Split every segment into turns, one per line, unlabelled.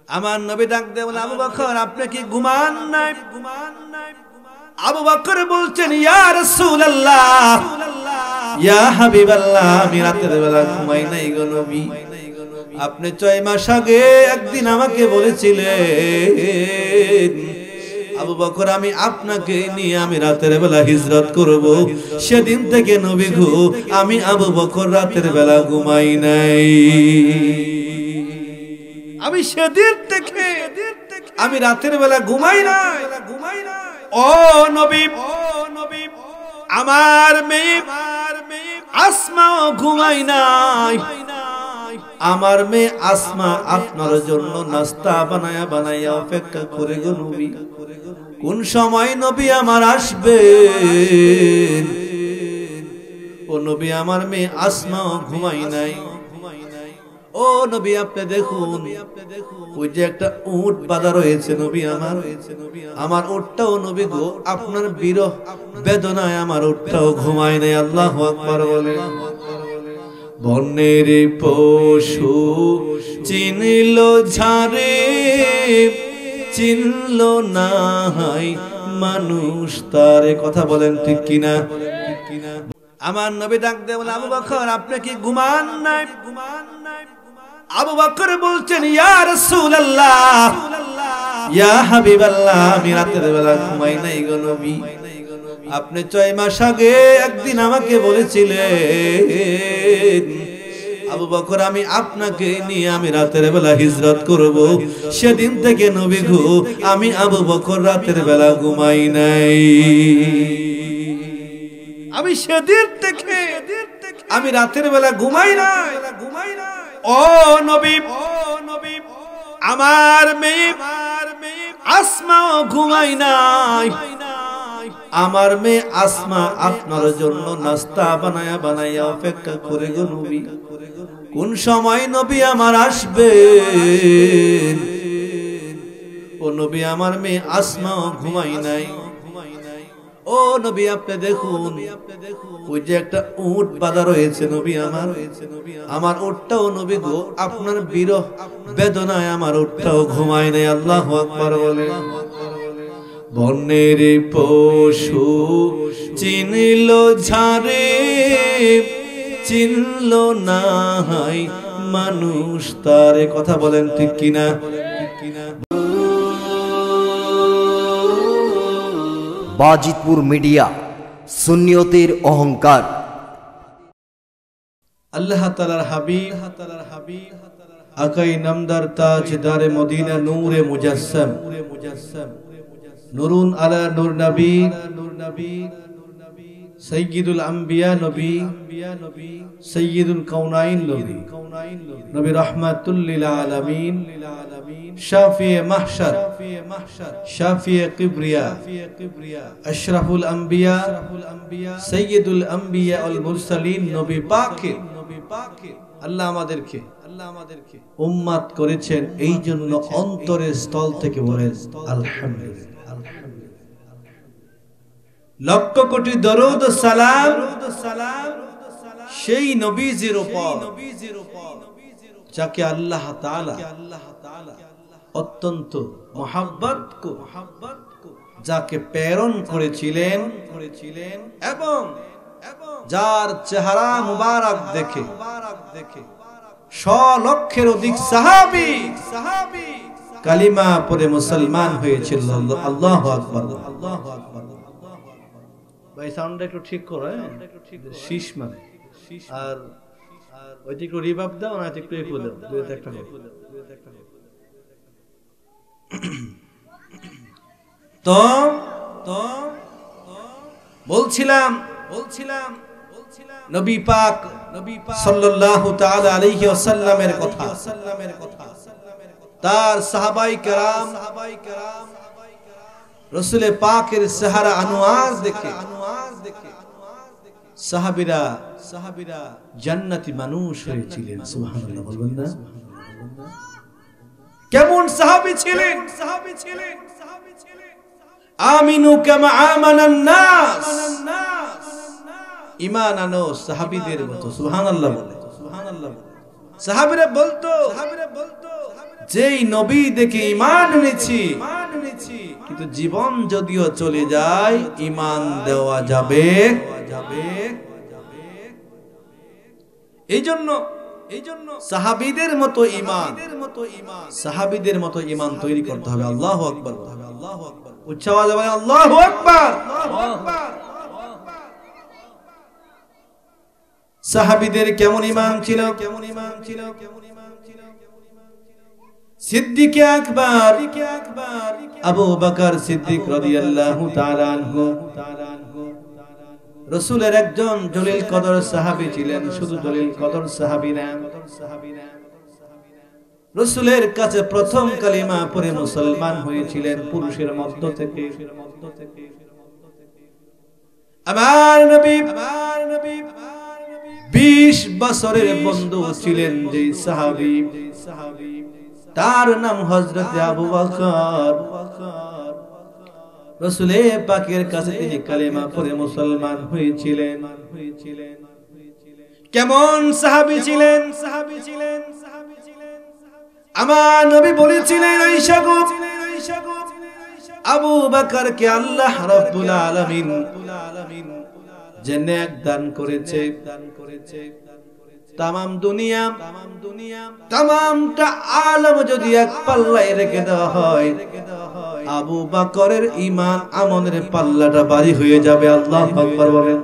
আমার নবী ডাক দিয়ে বলে, আবু বকর আপনি কি ঘুমান নাই? আবু বকর বলছেন, ইয়া রাসূলুল্লাহ, ইয়া হাবিবাল্লাহ, আমি রাতের বেলা ঘুমাই নাই গো নবী। আপনি 6 মাস আগে একদিন আমাকে বলেছিলেন, আবু বকর আমি আপনাকে নিয়ে আমি রাতের বেলা হিজরত করব। সেদিন থেকে নবী গো আমি আবু বকর রাতের বেলা ঘুমাই নাই। আমি সেদিন থেকে আমি রাতের বেলা ঘুমাই নাই। ও নবী, আমার মেয়ে আসমা ঘুমাই নাই। আমার মেয়ে আসমা আপনার জন্য নাস্তা বানায়া বানায়া অপেক্ষা করে গো নবী। কোন সময় নবী আমার আসবেন? ও নবী, আমার মেয়ে আসমা ঘুমাই নাই। ও নবী আপনি দেখুন, ওই যে একটা উট বাঁধা রয়েছে নবী আমার উটটাও নবী গো আপনার বিরহ বেদনায় আমার উটটাও ঘুমায় নাই। আল্লাহু আকবার বলে। বনের পশু চিনল ঝারে, চিনল না হাই মানুষ তারে। কথা বলেন ঠিক কিনা? আমার নবী ডাক দিয়ে বলে, আবু বকর আপনি কি ঘুমান নাই? আবু বকর বলছেন, ইয়া রাসূলুল্লাহ, ইয়া হাবিবাল্লাহ, আমি রাতের বেলা ঘুমাই নাই গো নবী। আপনি 6 মাস আগে একদিন আমাকে বলেছিলেন, আবু বকর আমি আপনাকে নিয়ে আমি রাতের বেলা হিজরত করব। সেদিন থেকে নবী গো আমি আবু বকর রাতের বেলা ঘুমাই নাই। আমি সেদিন থেকে আমি রাতের বেলা ঘুমাই নাই। ও নবী, আমার মেয়ে আসমা ঘুমাই নাই। আমার মেয়ে আসমা আপনার জন্য নাস্তা বানায়া বানায়া অপেক্ষা করে গো নবী। কোন সময় নবী আমার আসবেন? ও নবী, আমার মেয়ে আসমা ঘুমাই নাই। ও নবী আপনি দেখুন, ওই যে একটা উট বাঁধা রয়েছে নবী আমার উটটাও নবী গো আপনার বিরহ বেদনায় আমার উটটাও ঘুমায় নাই। আল্লাহু আকবার বলে। বনের পশু চিনল ঝারে, চিনল না হাই মানুষ তারে। কথা বলেন ঠিক কিনা?
বাজিতপুর মিডিয়া, সুন্নিয়তের অহংকার।
আল্লাহ তাআলার হাবিব আকাই নামদার তাজদারে মদিনা নূরে মুজাসসাম, নুরুন আলা নূর নবী, সাইয়্যিদুল আম্বিয়া নবী, সাইয়্যিদুল কাউনাইন নবী, নবী রাহমাতুল লিল আলামিন, শাফিয়ে মাহশার, শাফিয়ে কিবরিয়া, আশরাফুল আম্বিয়া, সাইয়্যিদুল আম্বিয়া ওয়াল মুরসালিন নবী পাকের আল্লাহ আমাদেরকে উম্মত করেছেন। এই জন্য অন্তরের স্থল থেকে বলেন আলহামদুলিল্লাহ। লক্ষ কোটি দরুদ ও সালাম সেই নবীজির উপর যাকে আল্লাহ তাআলা অত্যন্ত মহব্বত যাকে প্রেরণ করেছিলেন এবং যার চেহারা মুবারক দেখে 100 লক্ষের অধিক সাহাবী কালিমা পড়ে মুসলমান হয়েছিল। আল্লাহু আকবার। ভাই সাউন্ডটা একটু ঠিক করো, শীষ মানে আর ওইটা একটু রিভার্ব দাও, না একটু ইকো দাও, দুইটা একটা হোক। তো বলছিলাম নবী পাক সাল্লাল্লাহু তাআলা আলাইহি ওয়াসাল্লামের কথা। তার সাহাবায়ে কেরাম রাসূল পাকের চেহারা আনোয়ার দেখে সাহাবীরা জান্নাতি মানুষ হয়েছিলেন। সুবহানাল্লাহ বলবেন না? কেমন সাহাবী ছিলেন? আমিনু কামা আমানান নাস, ঈমান আনো সাহাবীদের মতো। সুবহানাল্লাহ বলে। সাহাবীরা বলতো যেই নবী দেখে ঈমান এনেছি, কিন্তু জীবন যদিও চলে যায় ঈমান দেওয়া যাবে। এইজন্য সাহাবীদের মতো ঈমান তৈরি করতে হবে। আল্লাহু আকবার, উচ্চ আওয়াজে বলেন আল্লাহু আকবার। সাহাবীদের কেমন ঈমান ছিল? সিদ্দিক আকবর আবু বকর সিদ্দিক রাদিয়াল্লাহু তাআলা আনহু রাসূলের একজন জলিল কদর সাহাবী ছিলেন। শুধু জলিল কদর সাহাবী না, রাসূলের কাছে প্রথম কালিমা পড়ে মুসলমান হয়েছিলেন পুরুষের মধ্য থেকে। আমার নবী 20 বছরের বন্ধু ছিলেন যে সাহাবী, তার নাম হযরত আবু বকর। রাসূল পাকের কাছে তিনি কালেমা পড়ে মুসলমান হয়েছিলেন। কেমন সাহাবী ছিলেন? আমার নবী বলেছিলেন, আয়েশা গো, আবু বকরকে আল্লাহ রাব্বুল আলামিন যে নেক দান করেছে, তামাম দুনিয়া তামামটা আলম যদি এক পাল্লায় রেখে দেওয়া হয়, আবু বকরের ঈমান আমলের পাল্লাটা ভারী হয়ে যাবে। আল্লাহু আকবার বলেন।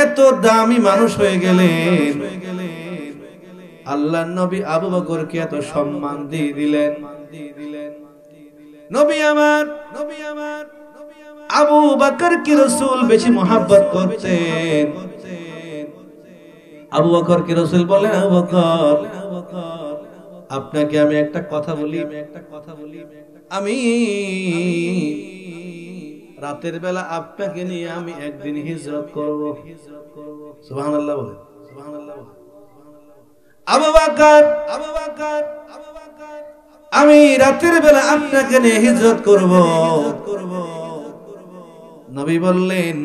এত দামি মানুষ হয়ে গেলেন, আল্লাহর নবী আবু বকরকে এত সম্মান দিয়ে দিলেন। নবী আমার আবু বকরকে রাসূল বেশি মহব্বত করতেন। আবু বকরকে রাসূল বলেন, আবু বকর, আপনাকে আমি একটা কথা বলি। আমি রাতের বেলা আপনাকে নিয়ে আমি একদিন হিজরত করব। সুবহানাল্লাহ বলেন। আবু বকর, আমি রাতের বেলা আপনাকে নিয়ে হিজরত করব। নবী বললেন,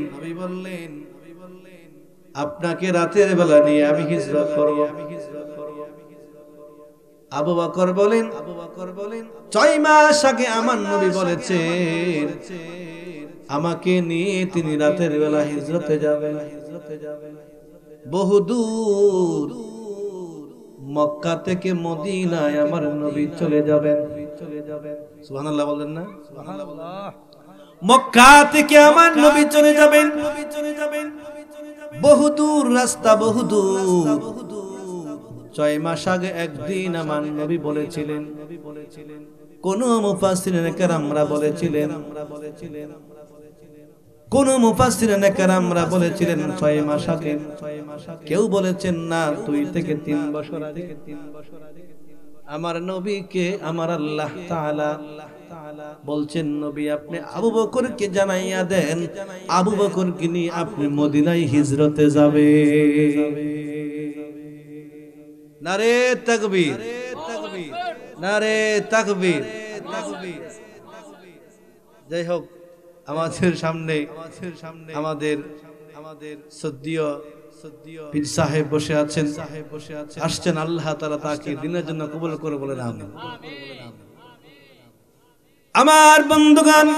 আপনাকে রাতের বেলা নিয়ে আমি হিজরত করব। আবু বকর বলেন, 6 মাস আগে আমার নবী বলেছেন আমাকে নিয়ে তিনি রাতের বেলা হিজরতে যাবেন। বহুদূর মক্কা থেকে মদিনায় আমার নবী চলে যাবেন। সুবহানাল্লাহ বলেন না? মক্কা থেকে আমার নবী চলে যাবেন। বহুদূর রাস্তা, বহুদূর। 6 মাস আগে একদিন আমার নবী বলেছিলেন, কোন মুফাসসিরিন কেরামরা বলেছিলেন, 6 মাস আগে, কেউ বলেছেন না 2 থেকে 3 বছর আগে। আমার নবীকে আমার আল্লাহ তাআলা বলছেন, নবী আপনি আবু বকরকে জানাইয়া দেন, আবু বকরকে নিয়ে আপনি মদিনায় হিজরতে যাবে। নারে তাকবীর, নারে তাকবীর। যাই হোক, আমাদের সামনে আমাদের সদ্দীয় পীর সাহেব বসে আছেন, আসছেন। আল্লাহ তাআলা তাকে দিনের জন্য কবুল করে বলেন আমিন। আমার বন্ধুগণ,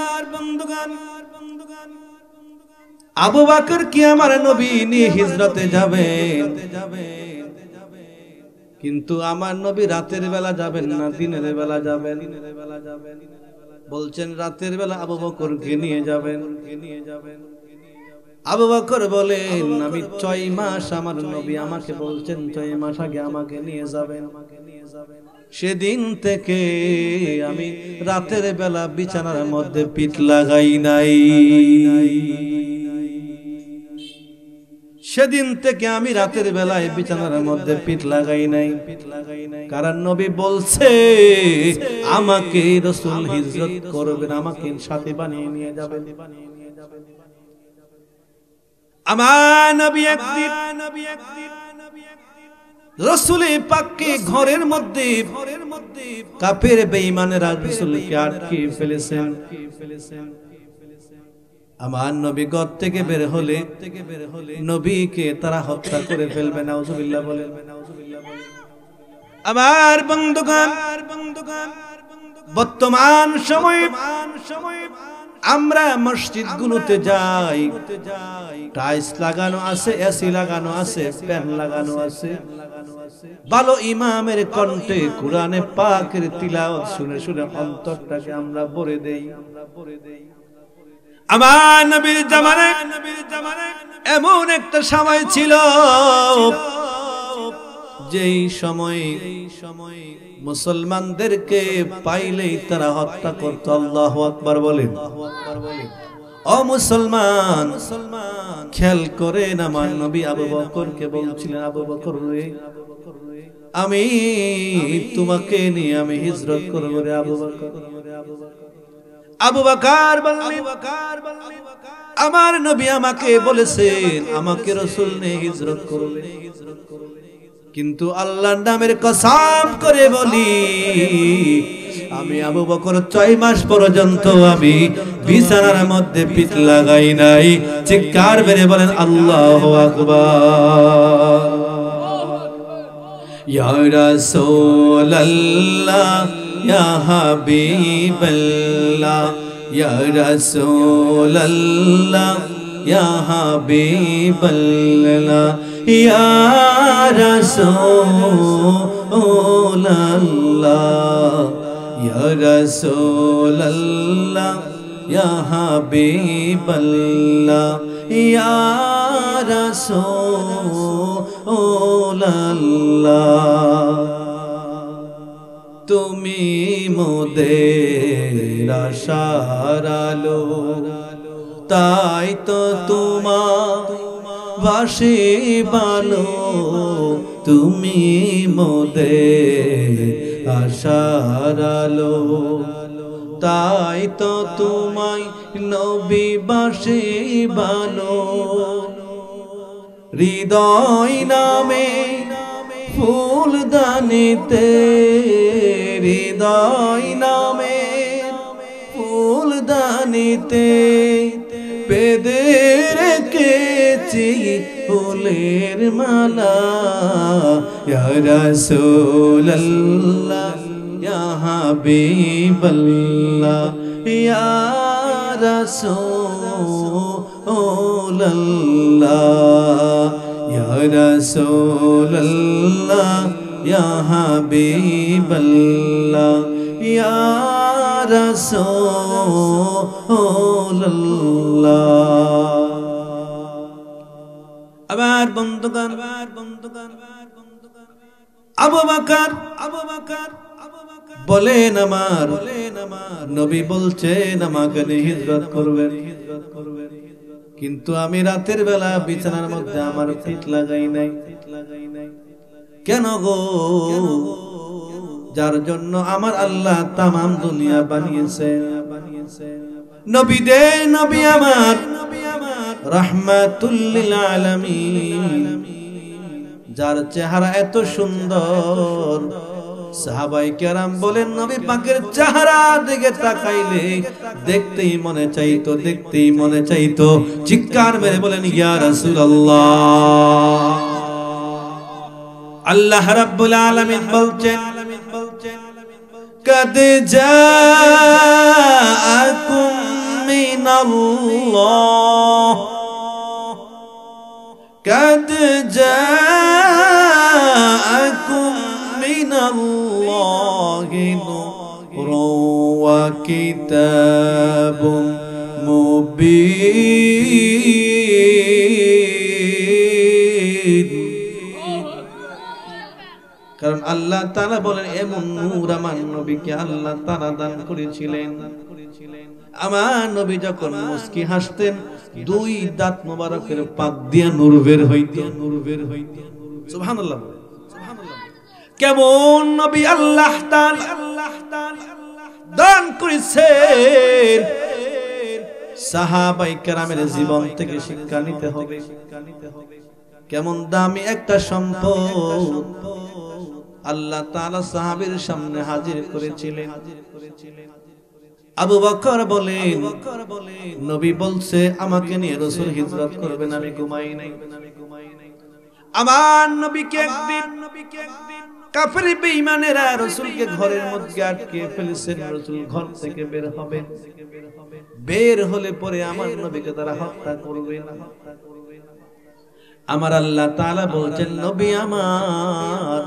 আবু বকর কি আমার নবী নিয়ে হিজরতে যাবেন, কিন্তু আমার নবী রাতের বেলা যাবেন না, দিনের বেলা যাবেন। বলছেন রাতের বেলা আবু বকরকে নিয়ে যাবেন। আবু বকর বলেন, আমি 6 মাস আমার নবী আমাকে বলছেন 6 মাস আগে আমাকে নিয়ে যাবেন। সেদিন থেকে আমি রাতের বেলা বিছানার মধ্যে পিঠ লাগাই নাই। সেদিন থেকে আমি রাতের বেলায় বিছানার মধ্যে পিঠ লাগাই নাই। কারণ নবী বলছে আমাকে রাসূল হিজরত করবেন, আমাকে সাথে বানিয়ে নিয়ে যাবেন। আমার নবী একদিন রাসূল পাককে ঘরের মধ্যে কাফের বেঈমানেরা রাসূলকে আটকে ফেলেছেন। আমার নবী ঘর থেকে বের হলে নবীকে তারা হত্যা করে ফেলবে। নাউজুবিল্লাহ বলেন। আমার বন্ধুগণ, বর্তমান সময়ে আমরা মসজিদগুলোতে যাই, টাইলস লাগানো আছে, এসি লাগানো আছে, ফ্যান লাগানো আছে, ভালো ইমামের কণ্ঠে কোরআনে পাকের তিলাওয়াত শুনে শুনে অন্তরটাকে আমরা ভরে দেই। আমার নবীর জামানায় এমন একটা সময় ছিল, যেই সময়ে মুসলমানদেরকে পাইলেই তারা হত্যা করত। আল্লাহু আকবার বলেন। ও মুসলমান, খেয়াল করেন, আমার নবী আবু বকরকে বলছিলেন, আবু বকর রে, আমি তোমাকে নিয়ে আমি হিজরত করব রে আবু বকর। আবু বকর বললেন, আমার নবী আমাকে বলেছেন আমাকে রাসূল নিয়ে হিজরত করবে, কিন্তু আল্লাহর নামের কসম করে বলি, আমি আবু বকর 6 মাস পর্যন্ত আমি বিছানার মধ্যে পিঠ লাগাই নাই। চিৎকার মেরে বলেন আল্লাহু আকবার। ইয়া রাসূলুল্লাহ, ইয়া হাবিবাল্লাহ, ইয়া রাসূলুল্লাহ, ইয়া হাবিবাল্লাহ, ইয়া রাসূলুল্লাহ, ইয়া রাসূলুল্লাহ, ইয়া হাবিবাল্লাহ, ইয়া রাসূলুল্লাহ, তুমি মোদের আশার আলো, তাই তো তোমার বাসি ভালো, তুমি মোদের আশার আলো, তাই তো তোমায় নবী বাসি ভালো। হৃদয় নামে ফুলদানিতে, হৃদয় নামে ফুলদানিতে বেঁধে রেখেছি ফুলের মালা। ইয়া রাসূলুল্লাহ, ইয়া হাবিবাল্লাহ, ইয়া রাসূলুল্লাহ, ইয়া রাসূলুল্লাহ, ইয়া হাবিবাল্লাহ, ইয়া রাসূলুল্লাহ। আবার বন্ধুগণ, আবু বকর বলেন, আমার নবী বলছেন আমাকে নিয়ে হিজরত করবেন, কিন্তু আমি রাতের বেলা বিছানার মধ্যে আমার পিঠ লাগাই নাই। কেন গো? যার জন্য আমার আল্লাহ তামাম দুনিয়া বানিয়েছে। নবী দে নবী আমার রাহমাতুল লিল আলামিন, যার চেহারা এত সুন্দর, সাহাবায়ে কেরাম বলেন নবী পাকের চেহারা দিকে তাকাইলে দেখতেই মনে চাইতো, দেখতেই মনে চাইতো। চিৎকার মেরে বলেন ইয়া রাসূলুল্লাহ। আল্লাহ রাব্বুল আলামিন বলছেন, قد جاءكم من الله قد جاءكم من الله نور وكتاب مبين। কারণ আল্লাহ তাআলা বলেন এমন নূর আমার নবীকে আল্লাহ তাআলা দান করেছিলেন। আমার নবী যখন মুস্কি হাসতেন, 2 দাঁত মোবারকের পাক দিয়া নূর বের হইতো, নূর বের হইতো। সুবহানাল্লাহ, সুবহানাল্লাহ। কেমন নবী আল্লাহ তাআলা দান করেছেন। সাহাবায়ে কেরামের জীবন থেকে শিক্ষা নিতে হবে। কেমন দামি একটা সম্পদ আল্লাহ তাআলা সাহাবীর সামনে হাজির করেছিলেন। আবু বকর বলেন, নবী বলছে আমাকে নিয়ে রাসূল হিজরত করবেন, আমি ঘুমাই নাই। আমার নবীকে একদিন কাফের বেঈমানেরা রাসূলকে ঘরের মধ্যে আটকে ফেলেছেন। রাসূল ঘর থেকে বের হবেন, বের হলে পরে আমার নবীকে তারা হত্যা করবে। আমার আল্লাহ তাআলা বলছেন, নবী আমার,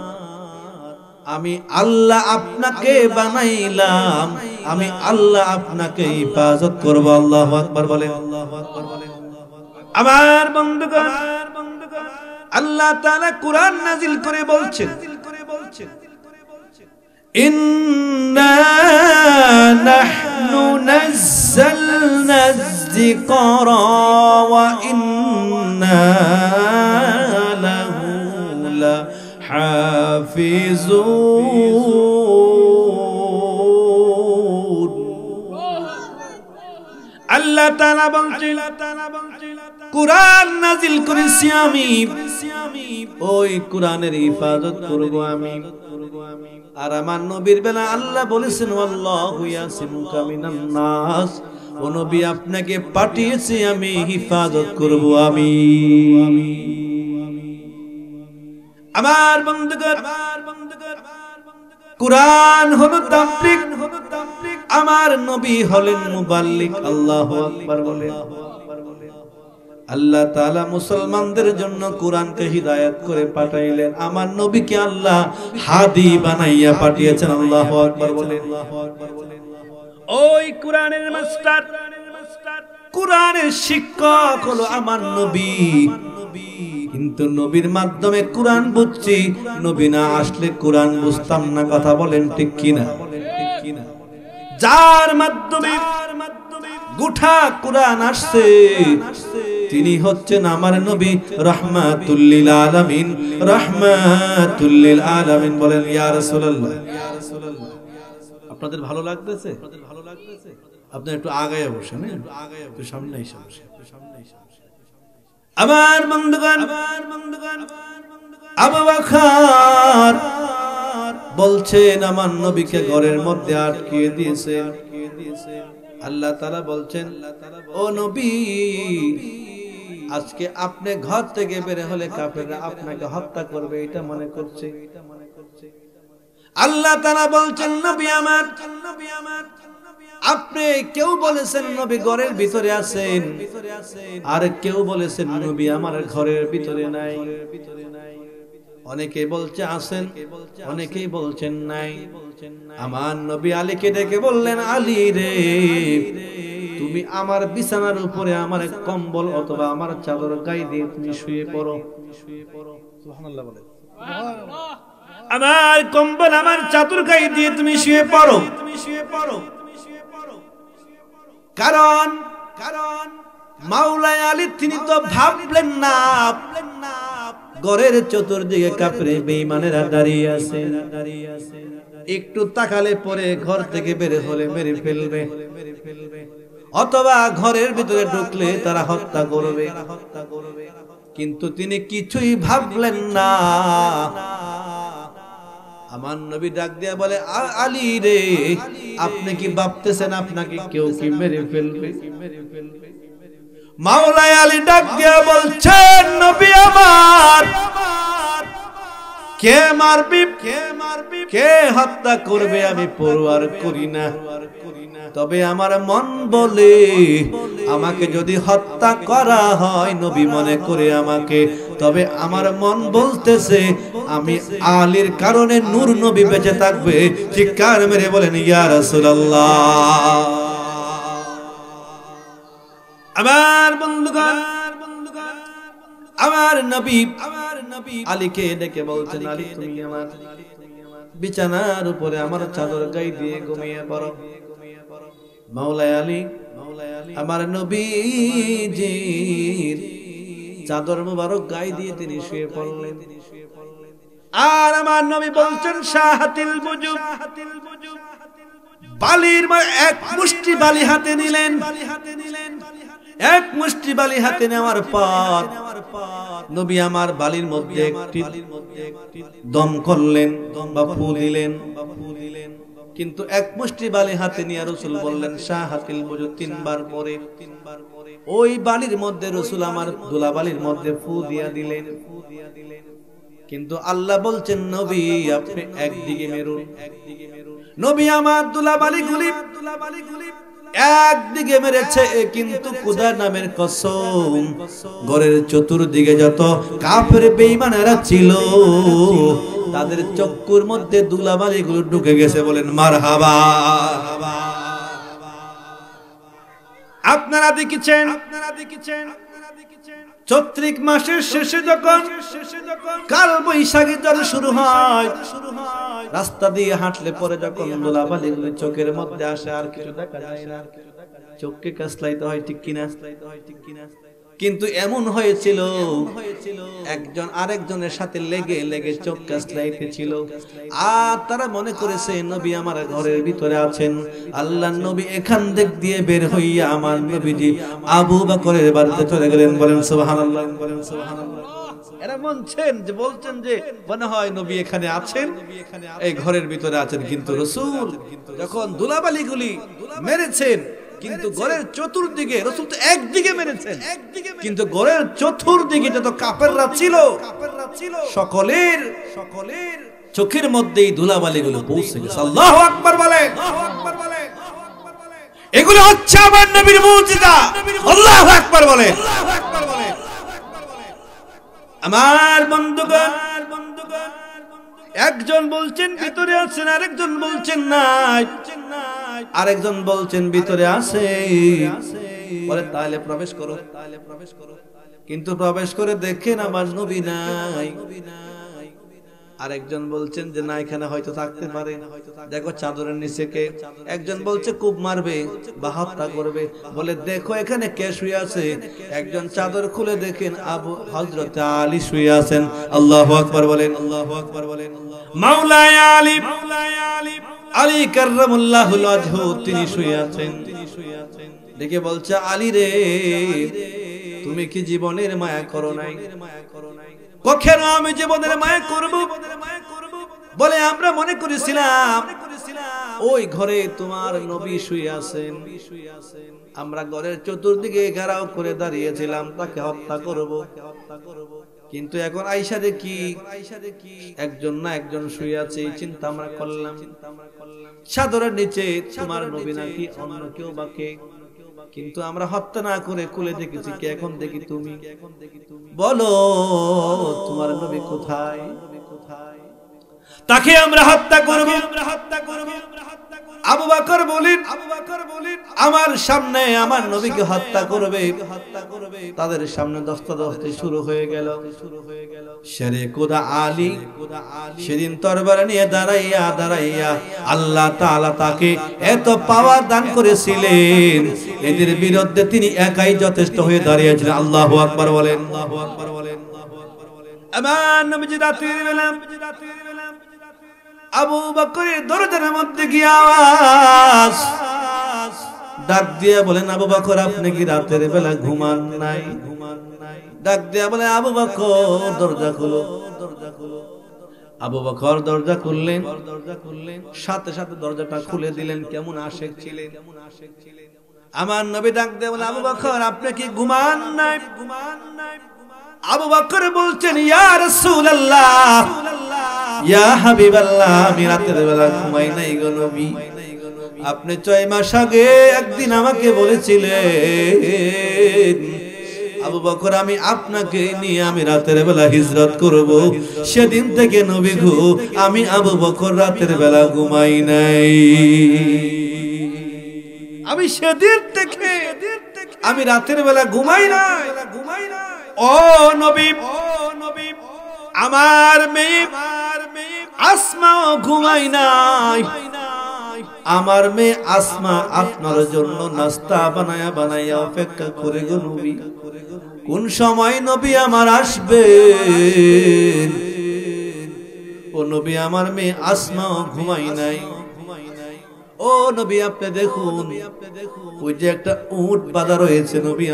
আমি আল্লাহ আপনাকে বানাইলাম, আমি আল্লাহ আপনাকে হিফাজত করব। আল্লাহু আকবার বলেন। আমার বন্ধুগণ, আল্লাহ তাআলা কুরআন নাযিল করে বলছেন, ইন্না নাহনু নাযালনা যিকরা ওয়া ইন্না লাহু লাহাফিজুন। আল্লাহ তাআলা বলছেন, কুরআন নাযিল করেছি আমি, ওই কুরআনের হিফাজত করব আমি। আর আমার নবীর বেলা আল্লাহ বলেছেন, আল্লাহু ইয়াসিমুকা মিনান নাস, ও নবী আপনাকে পাঠিয়েছি আমি, হিফাজত করব আমি। আমার বন্ধুগণ, কুরআন হলো তাবলীগ, আমার নবী হলেন মুবাল্লিগ। আল্লাহু আকবার বলেন। আল্লাহ তাআলা মুসলমানদের জন্য কোরআনকে হিদায়াত করে পাঠাইলেন, আমার নবীকে আল্লাহ হাদি বানাইয়া পাঠিয়েছেন। আল্লাহু আকবার বলেন। ওই কোরআনের মাস্টার, কোরআনের শিক্ষক হলো আমার নবী। কিন্তু নবীর মাধ্যমে কোরআন বুঝছি, নবী না আসলে কোরআন বুঝতাম না। কথা বলেন ঠিক কিনা? যার মাধ্যমে গোটা কোরআন আসছে তিনি হচ্ছেন আমার নবী, রাহমাতুল লিল আলামিন, রাহমাতুল লিল আলামিন। বলেন ইয়া রাসূলুল্লাহ। আপনাদের ভালো লাগতেছে? আপনি একটু আগায় বসেন, একটু সামনে এসে বসেন। আমার বন্ধুগণ, আবু বকর বলছেন আমার নবীকে ঘরের মধ্যে আটকে দিয়েছে। আল্লাহ তাআলা বলছেন, ও নবী, আজকে আপনি ঘর থেকে বের হলে কাফেররা আপনাকে হত্যা করবে, এটা মনে করছে। আল্লাহ তাআলা বলছেন, নবী আমার, আপনি কেউ বলেছেন নবী ঘরের ভিতরে আছেন, আর কেউ বলেছেন নবী আমার ঘরের ভিতরে নাই। অনেকে বলছে আছেন, অনেকেই বলছেন নাই। আমার নবী আলীকে ডেকে বললেন, আলী রে, তুমি আমার বিছানার উপরে আমার কম্বল অথবা আমার চাদর গায়ে দিয়ে তুমি শুয়ে পড়ো। সুবহানাল্লাহ বলে। আমার কম্বল আমার চাদর গায়ে দিয়ে তুমি শুয়ে পড়ো। কারণ মাওলানা আলী তিনি তো ভাবলেন না ঘরের চতুর্দিকে কাফের বেঈমানেরা দাঁড়িয়ে আছে, একটু তাকালে পরে ঘর থেকে বের হলে মেরে ফেলবে, অথবা ঘরের ভিতরে ঢুকলে তারা হত্যা করবে। কিন্তু তিনি কিছুই ভাবলেন না। আমার নবী ডাক দিয়া বলে, আলী রে, আপনি কি ভাবতেছেন আপনাকে কেউ কি মেরে ফেলবে? মাওলানা আলী ডাক দিয়া বলছেন, নবী আমার, কে মারবি, কে হত্যা করবে আমি পরোয়ার করি না। তবে আমার মন বলে আমাকে যদি হত্যা করা হয় নবী মনে করে আমাকে, তবে আমার মন বলতেছে আমি আলীর কারণে নূর নবী বেঁচে থাকবে। চিৎকার মেরে বলেন ইয়া রাসূলুল্লাহ। আমার বন্ধুগণ, আমার নবী আলীকে ডেকে বলছেন, আলী তুমি আমার বিছানার উপরে আমার চাদর গায়ে দিয়ে ঘুমিয়ে পড়ো। মাওলানা আলী আমার নবীজির চাদর মুবারক গায়ে দিয়ে তিনি শুয়ে পড়লেন। আর আমার নবী বলছেন, শাহাতিল বুজুব, বালির এক মুষ্টি বালি হাতে নিলেন। এক মুষ্টি বালি হাতে নেওয়ার পর নবী আমার বালির মধ্যে একটি দম করলেন বা ফু দিলেন। কিন্তু এক মুষ্টি বালি হাতে নিয়ে রাসূল বললেন, শাহাতিল বুজুব, তিনবার পরে ওই বালির মধ্যে রাসূল আমার দোলা বালির মধ্যে ফু দিয়া দিলেন। কিন্তু আল্লাহ বলছেন নবী আপনি একদিকে মেরুন। নবী আমার দুলাবালি গুলি একদিকে মেরেছে, কিন্তু খোদা নামের কসম ঘরের চতুর্দিকে যত কাফের বেঈমানেরা ছিল তাদের চক্ষুর মধ্যে দুলাবালি গুলো ঢুকে গেছে। বলেন মারহাবা। আপনারা দেখেছেন চৈত্রিক মাসের শেষে যখন কাল বৈশাখী জ্বর শুরু হয়, রাস্তা দিয়ে হাঁটলে পরে যখন ধুলাবালি চোখের মধ্যে আসে আর কিছু দেখা যায় না, চোখকে কাছলাইতে হয়, ঠিক কিনা? কিন্তু এমন হয়েছিল একজন আরেকজনের সাথে লেগে লেগে চোখ কাছলাইতেছিল, আর তারা মনে করেছে নবী আমার ঘরের ভিতরে আছেন। আল্লাহর নবী এখান দিক দিয়ে বের হইয়া আমার নবীজি আবু বকরের বাড়িতে চলে গেলেন। বলেন সুবহানাল্লাহ, বলেন সুবহানাল্লাহ। এরা বলছেন যে মনে হয় নবী এখানে আছেন, এই ঘরের ভিতরে আছেন। কিন্তু রাসূল যখন ধুলাবালিগুলি মেরেছেন, কিন্তু ঘরের চতুর্দিকে, রাসূল তো একদিকে মেরেছেন, কিন্তু ঘরের চতুর্দিকে যত কাফেররা ছিল সকলের চোখের মধ্যেই ধুলাবালিগুলো পৌঁছে গেছে। আল্লাহু আকবার বলেন। এগুলো হচ্ছে আমার নবীর মুজিজা। আল্লাহু আকবার বলেন। আমার বন্ধুগণ, একজন বলছেন ভিতরে আছেন, আরেকজন বলছেন নাই, আরেকজন বলছেন ভিতরে আছে। বলে তাহলে প্রবেশ করো, কিন্তু প্রবেশ করে দেখেন আমার নবী নাই। আরেকজন বলছেন যে না, এখানে হয়তো থাকতে পারে, দেখো চাদরের নিচে কে। একজন বলছে খুব মারবে বা হত্যা করবে, বলে দেখো এখানে কে শুয়ে আছে। একজন চাদর খুলে দেখেন আবু হযরত আলী শুয়ে আছেন। আল্লাহু আকবার বলেন, আল্লাহু আকবার বলেন। মাওলানা আলী, আলী কাররামাল্লাহুল ওয়াজহু তিনি শুয়ে আছেন। দেখে বলছে আলী রে, তুমি কি জীবনের মায়া করো নাই? কখনো আমি জীবনের মায়া করব? বলে আমরা মনে করেছিলাম ওই ঘরে তোমার নবী শুয়ে আছেন, আমরা ঘরের চতুর্দিকে ঘেরাও করে দাঁড়িয়েছিলাম তাকে হত্যা করব। কিন্তু এখন আয়েশা দেখি একজন না একজন শুয়ে আছে, চিন্তা আমরা করলাম চাদরের নিচে তোমার নবী নাকি অন্য কেউ বাকে। কিন্তু আমরা হত্যা না করে খুলে দেখেছি কে। এখন দেখি তুমি, বলো তোমার নবী কোথায়? তাকে আমরা হত্যা করব। আবু বকর বলেন আমার সামনে আমার নবীকে হত্যা করবে। তাদের সামনে দস্তাদস্তি শুরু হয়ে গেল। শেরে খোদা আলী সেদিন তরবারি নিয়ে দাঁড়াইয়া আল্লাহ তাআলা তাকে এত পাওয়ার দান করেছিলেন, এদের বিরুদ্ধে তিনি একাই যথেষ্ট হয়ে দাঁড়িয়েছিলেন। আল্লাহু আকবার বলেন, আল্লাহু আকবার বলেন। আমার নবীজি রাতের বেলা আবু বকরের দরজার মধ্যে গিয়ে আওয়াজ ডাক দিয়ে বলেন আবু বকর আপনি কি রাতের বেলা ঘুমান নাই? ডাক দিয়ে বলে আবু বকর দরজা খুলো, দরজা খুলো। আবু বকর দরজা খুললেন, সাথে সাথে দরজাটা খুলে দিলেন। কেমন আশেক ছিলেন। আমার নবী ডাক দিয়ে বলে আবু বকর আপনি কি ঘুমান নাই? আবু বকর বলছেন ইয়া রাসূলুল্লাহ, ইয়া হাবিবাল্লাহ, আমি রাতের বেলা ঘুমাই নাই গো নবী। আপনি 6 মাস আগে একদিন আমাকে বলেছিলেন আবু বকর আমি আপনাকে নিয়ে আমি রাতের বেলা হিজরত করব। সেদিন থেকে নবী গো আমি আবু বকর রাতের বেলা ঘুমাই নাই। আমি সেদিন থেকে আমি রাতের বেলা ঘুমাই নাই। ও নবী, আমার মেয়ে আসমা ঘুমাই নাই। আমার মেয়ে আসমা আপনার জন্য নাস্তা বানায়া বানায়া অপেক্ষা করে গো নবী। কোন সময় নবী আমার আসবেন? ও নবী আমার মেয়ে আসমা ঘুমাই নাই। ও নবী আপনি দেখুন ওই যে একটা উট বাঁধা রয়েছে নবী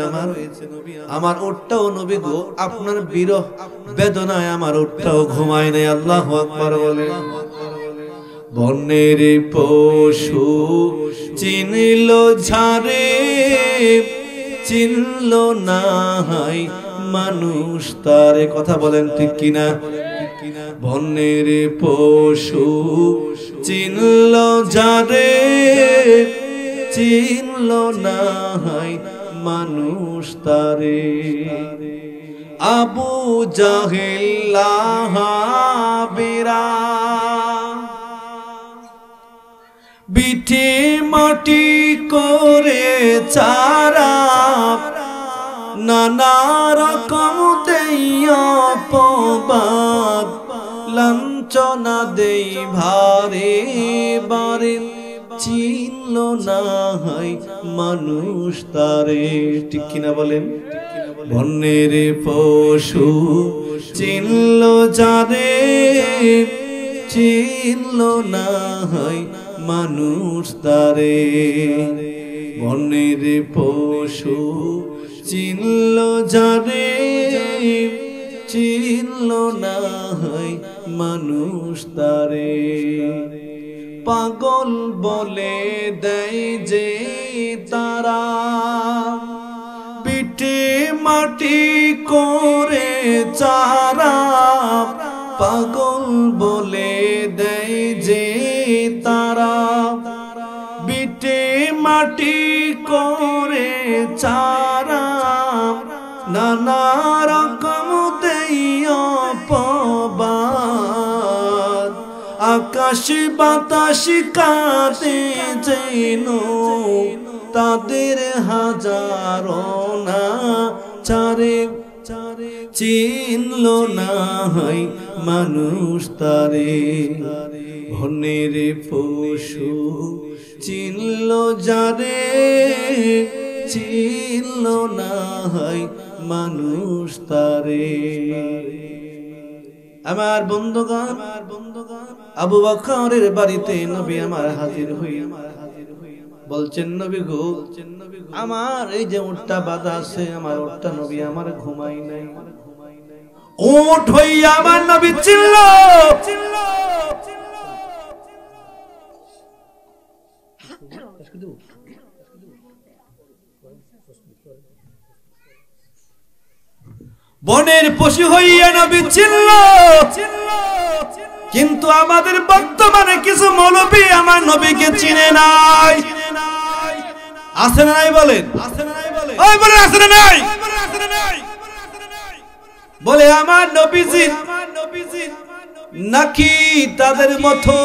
আমার উটটাও নবী গো আপনার বিরহ বেদনায় আমার উটটাও ঘুমায় নাই। আল্লাহু আকবার বলেন। বনের পশু চিনল ঝারে, চিনল না মানুষ তারে। কথা বলেন ঠিক কিনা? বনের পশু চিনল যারে চিনল না মানুষ তারে আবু জাহেল লাহাবিরা বিঠে মাটি করে চারা নানা রকম দেই অপবাদ লাঞ্ছনা দেই ভারে বারে চিনল না মানুষ তারে ঠিক কিনা বলেন বনের পশু চিনল যারে চিনল না মানুষ তারে বনের পশু চিনল যারে চিনল না মানুষ তারে পাগল বলে দেয় যে তারা পিঠে মাটি করে চারা পাগল বলে দেয় যে তারা পিঠে মাটি করে চারা নানা রকম দেই অপবাদ আকাশ বাতাস কাঁদে যেন তাদের হাজারো না চারে চিনল না মানুষ তারে বনের পশু চিনল যারে চিনল না মানুষ তারে আমার বন্ধুগণ আবু বকরের বাড়িতে নবী আমার হাজির হইয়া বলছেন নবী গো আমার এই যে উটটা বাঁধা আছে আমার উটটা নবী আমার ঘুমাই নাই উট হইয়া আমার নবী চিল্ল বনের পশু হইয়া নবী চিল্ল কিন্তু আমাদের বর্তমানে কিছু মৌলবী আমার নবীকে চিনে নাই আছে না নাই বলেন ওই বলেন আছে না নাই বলে আমার নবীজি নাকি তাদের মতো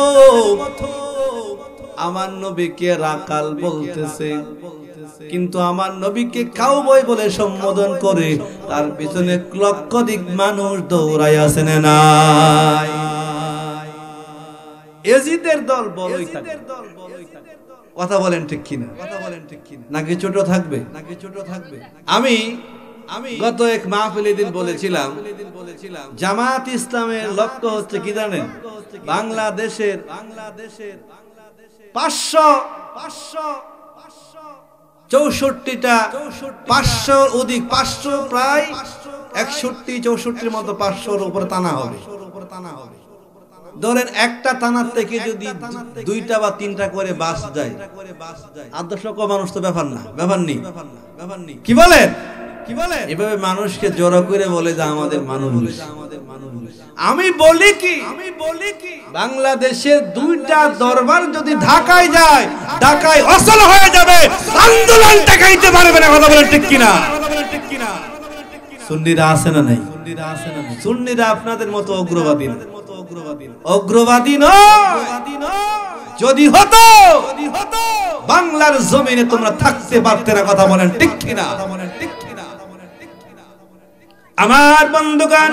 আমার নবীকে রাকাল বলতেছে কিন্তু আমার নবীকে কাউবয় বলে সম্বোধন করে তার পিছনে লক্ষাধিক মানুষ দৌড়াই আছে না নাই এজিদের দল বড়ই থাকে কথা বলেন ঠিক কিনা নাকি ছোট থাকবে আমি গত এক মাহফিলে দিন বলেছিলাম জামাত ইসলামের লক্ষ্য হচ্ছে কি জানেন বাংলাদেশের 564টা 500 অধিক 500 প্রায় 61-64 মতো 500-র উপরে টানা হবে ধরেন একটা থানার থেকে যদি 2টা বা 3টা করে বাস যায় 800 মানুষ তো ব্যাপার নেই কি বলেন এভাবে মানুষকে জড়ো করে বলে যে আমাদের মানুষ আমি বলি কি বাংলাদেশের 2টা দরবার যদি ঢাকায় যায় ঢাকায় অচল হয়ে যাবে আন্দোলন ঠেকাইতে পারবে না কথা বলেন ঠিক কিনা সুন্নিরা আছে না নাই সুন্নিরা আপনাদের মতো অগ্রবাদী যদি হতো বাংলার জমিনে তোমরা থাকতে পারতে না কথা বলেন ঠিক কিনা আমার বন্ধুগণ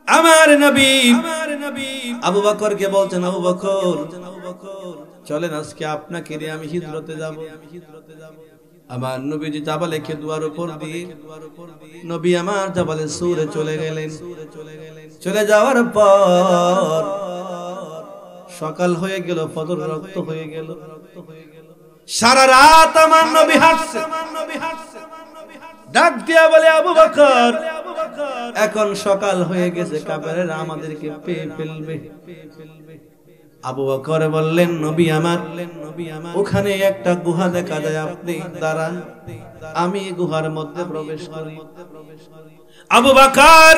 আমার নবী আবু বকরকে বলছেন আবু বকর চলেন আজকে আপনাকে নিয়ে আমি হিজরতে যাব আমার নবীজি জাবালে খেদুয়ার উপর দিয়ে নবী আমার জাবালে সুরে চলে গেলেন চলে যাওয়ার পর সকাল হয়ে গেল ফজর রক্ত হয়ে গেল সারা রাত আমার নবী হাঁটছে ডাক দিয়া বলে আবু বকর এখন সকাল হয়ে গেছে কাফেররা আমাদেরকে পেয়ে ফেলবে আবু বকর বললেন নবী আমার ওখানে একটা গুহা দেখা যায়, আপনি দাঁড়ান, আমি গুহার মধ্যে প্রবেশ করি। আবু বকর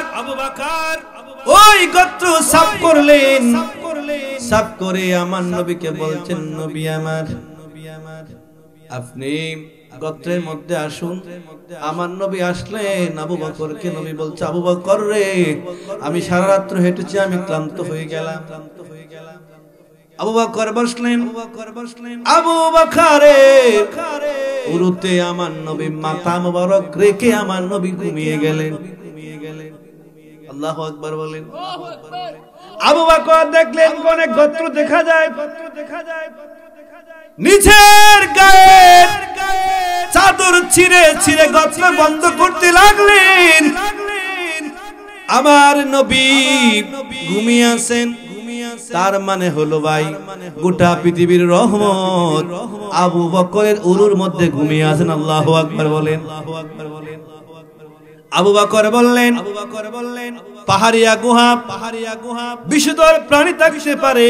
ওই গোত্র সাফ করলেন, সাফ করে আমার নবীকে বলছেন নবী আমার আপনি গোত্রের মধ্যে আসুন। আমার নবী আসলেন, আবু বকরকে নবী বলছে আবু বকর রে, আমি সারা রাত্র হেঁটেছি, আমি ক্লান্ত হয়ে গেলাম। আবু বকর বসলেন, আবু বকরের উরুতে আমার নবী মাথা মোবারক রেখে আমার নবী ঘুমিয়ে গেলেন। আল্লাহু আকবার বলেন। আবু বকর দেখলেন অনেক গোত্র দেখা যায়, নিচের গায়ের চাদর ছিঁড়ে ছিঁড়ে গোত্র বন্ধ করতে লাগলেন। আমার নবী ঘুমিয়ে আছেন, তার মানে হলো ভাই গোটা পৃথিবীর রহমত আবু বকরের উরুর মধ্যে ঘুমিয়ে আছেন। আল্লাহু আকবার বলেন। আবু বকর বললেন পাহাড়িয়া গুহা বিষধর প্রাণী থাকতে পারে,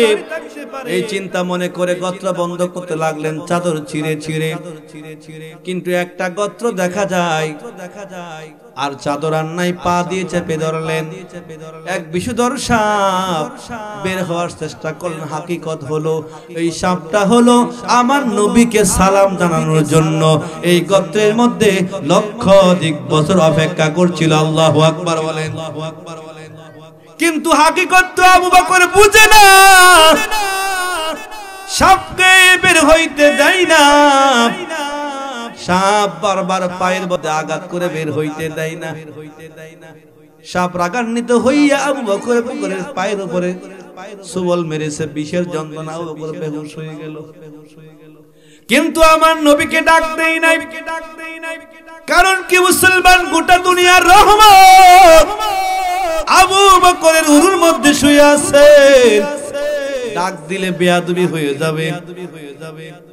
এই চিন্তা মনে করে গোত্র বন্ধ করতে লাগলেন চাদর ছিঁড়ে ছিঁড়ে। কিন্তু একটা গোত্র দেখা যায় আর চাদর আর নাই, পা দিয়ে চেপে ধরলেন। এক বিষধর সাপ বের হওয়ার চেষ্টা করলেন। হাকিকত হলো এই সাপটা হলো আমার নবীকে সালাম জানানোর জন্য এই গোত্রের মধ্যে লক্ষাধিক বছর অপেক্ষা করছিল। আল্লাহু আকবার বলেন। কিন্তু হাকিকত তো আবু বকর বুঝে না, সাপকে বের হইতে দেয় না, সাপ বারবার পায়ের মধ্যে আঘাত করে বের হইতে দেয় না। সাপ রাগান্বিত হইয়া আবু বকরের পায়ের উপরে সুবল মেরেছে, বিষের যন্ত্রণা আবু বকর বেহুশ হয়ে গেল। কিন্তু আমার নবীকে ডাক দেই নাই, কারণ কি মুসলমান গোটা দুনিয়ার রহমত আবু বকরের উরুর মধ্যে শুয়ে আছে, ডাক দিলে বেয়াদবি হয়ে যাবে।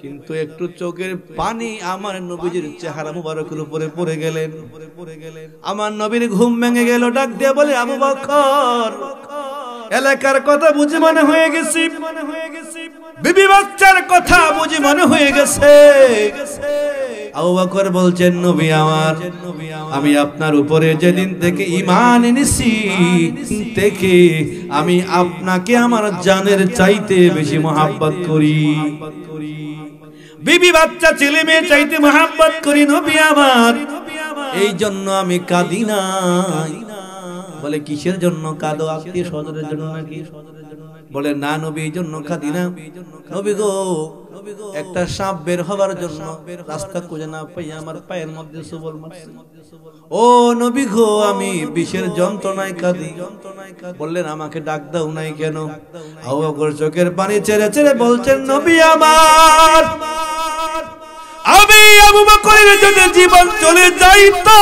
কিন্তু একটু চোখের পানি আমার নবীজির চেহারা মুবারকের উপরে পড়ে গেলেন। আমার নবীর ঘুম ভেঙে গেল, ডাক দিয়ে বলে আবু বকর এলাকার কথা বুঝে মনে হয়ে গেছি, বিবি বাচ্চার কথা বুঝে মনে হয়ে গেছে। আবু বকর বলছেন নবী আমার আমি আপনার উপরে যেদিন থেকে ঈমান এনেছি থেকে আমি আপনাকে আমার জানের চাইতে বেশি মহব্বত করি, বিবি বাচ্চা ছেলে মেয়ে চাইতে মহব্বত করি নবী আমার, এই জন্য আমি কাঁদি না। বলে কিসের জন্য কাঁদো? আত্মীয় স্বজনের জন্য নাকি? বলে না নবী এই জন্য কাঁদি না, নবী গো একটা সাপ বের হবার জন্য রাস্তা খুঁজে না পাই আমার পায়ের মধ্যে সুবল মারছে। ও নবী গো আমি বিষের যন্ত্রণায় কাঁদি। বললেন আমাকে ডাক দাও নাই কেন? আবু বকর চোখের পানি ছেড়ে ছেড়ে বলছেন নবী আমার আমি আবু বকরের যদি জীবন চলে যাইতো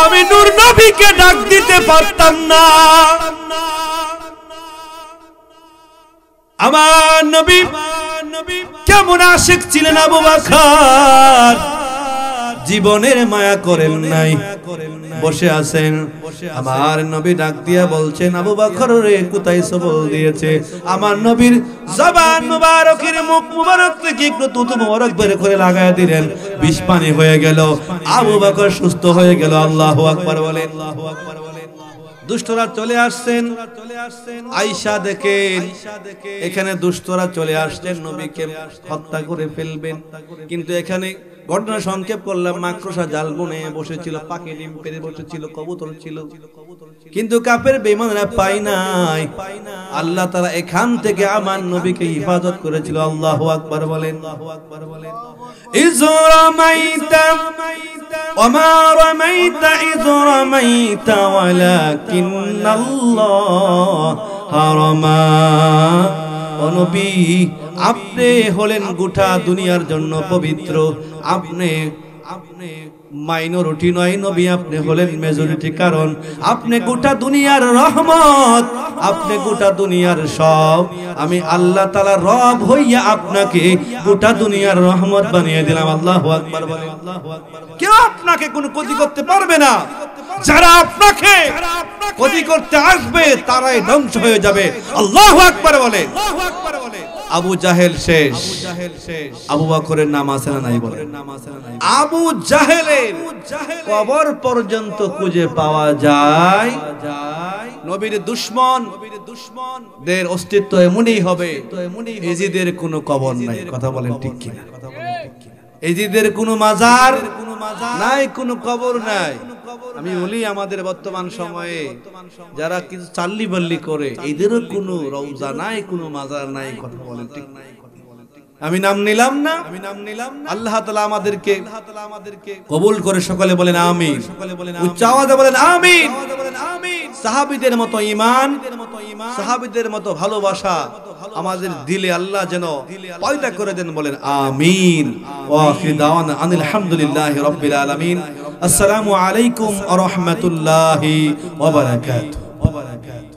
আমি নূর নবীকে ডাক দিতে পারতাম না। আমার নবী কেমন আশিক ছিলেন আবু বকর, জীবনের মায়া করেন নাই, বসে আছেন। আমার নবী ডাক দিয়া বলছেন আবু বকর রে কোথায় সবল দিয়েছে? আমার নবীর জবান মুবারকের মুখ মুবারক থেকে একটু তুতু মুবারক বের করে লাগায় দিলেন, বিষ পানি হয়ে গেল, আবু বকর সুস্থ হয়ে গেল। আল্লাহু আকবার বলেন। দুষ্টরা চলে আসছেন, আয়েশা দেখেন এখানে দুষ্টরা চলে আসছেন নবীকে হত্যা করে ফেলবেন। কিন্তু এখানে ঘটনা সংক্ষেপ করলাম, মাকড়সা জাল বুনে বসেছিল, পাখি ডিম পেড়ে বসেছিল, কবুতর ছিল, কিন্তু কাফের বেঈমানরা পায় নাই। আল্লাহ তাআলা এখান থেকে আমার নবীকে হিফাজত করেছিল। আল্লাহু আকবার বলেন। ইজরামাইতা ওমা রামাইতা ইজরামাইতা ওয়ালাকিন্নাল্লাহ হারামা। ও নবী আপনি হলেন গোটা দুনিয়ার জন্য পবিত্র, আপনি মাইনরিটি নয় নবী, আপনি হলেন মেজরিটি, কারণ আপনি গোটা দুনিয়ার রহমত, আপনি গোটা দুনিয়ার সব। আমি আল্লাহ তাআলা রব হইয়া আপনাকে গোটা দুনিয়ার রহমত বানিয়ে দিলাম। আল্লাহু আকবার বলেন। কেউ আপনাকে কোনো ক্ষতি করতে পারবে না, যারা আপনাকে ক্ষতি করতে আসবে তারাই ধ্বংস হয়ে যাবে। আল্লাহু আকবার বলেন। আবু জাহেল শেষ, আবু বকরের নাম আছে না নাই বলেন? আবু জাহেলের কবর পর্যন্ত খুঁজে পাওয়া যায়। নবীর দুশমনদের অস্তিত্ব এমনই হবে, এজিদের কোনো কবর নাই। কথা বলেন ঠিক কিনা? এজিদের কোনো মাজার নাই, কোনো কবর নাই। আমি বলি আমাদের বর্তমান সময়ে যারা কিছু চাল্লি বাল্লি করে, এদেরও কোনো রওজা নাই, কোনো মাজার নাই। কথা বলেন ঠিক? আমি নাম নিলাম না, আল্লাহ তাআলা আমাদেরকে কবুল করে। সকলে বলেন আমিন, উচ্চ আওয়াজে বলেন আমিন। সাহাবীদের মতো ঈমান, সাহাবীদের মতো ভালোবাসা আমাদের দিলে আল্লাহ যেন পয়দা করে দেন। বলেন আমিন। ওয়া আখির দাওয়ানা আনিল হামদুলিল্লাহি রাব্বিল আলামিন। আসসালামু আলাইকুম ওয়া রাহমাতুল্লাহি ওয়া বারাকাতুহু।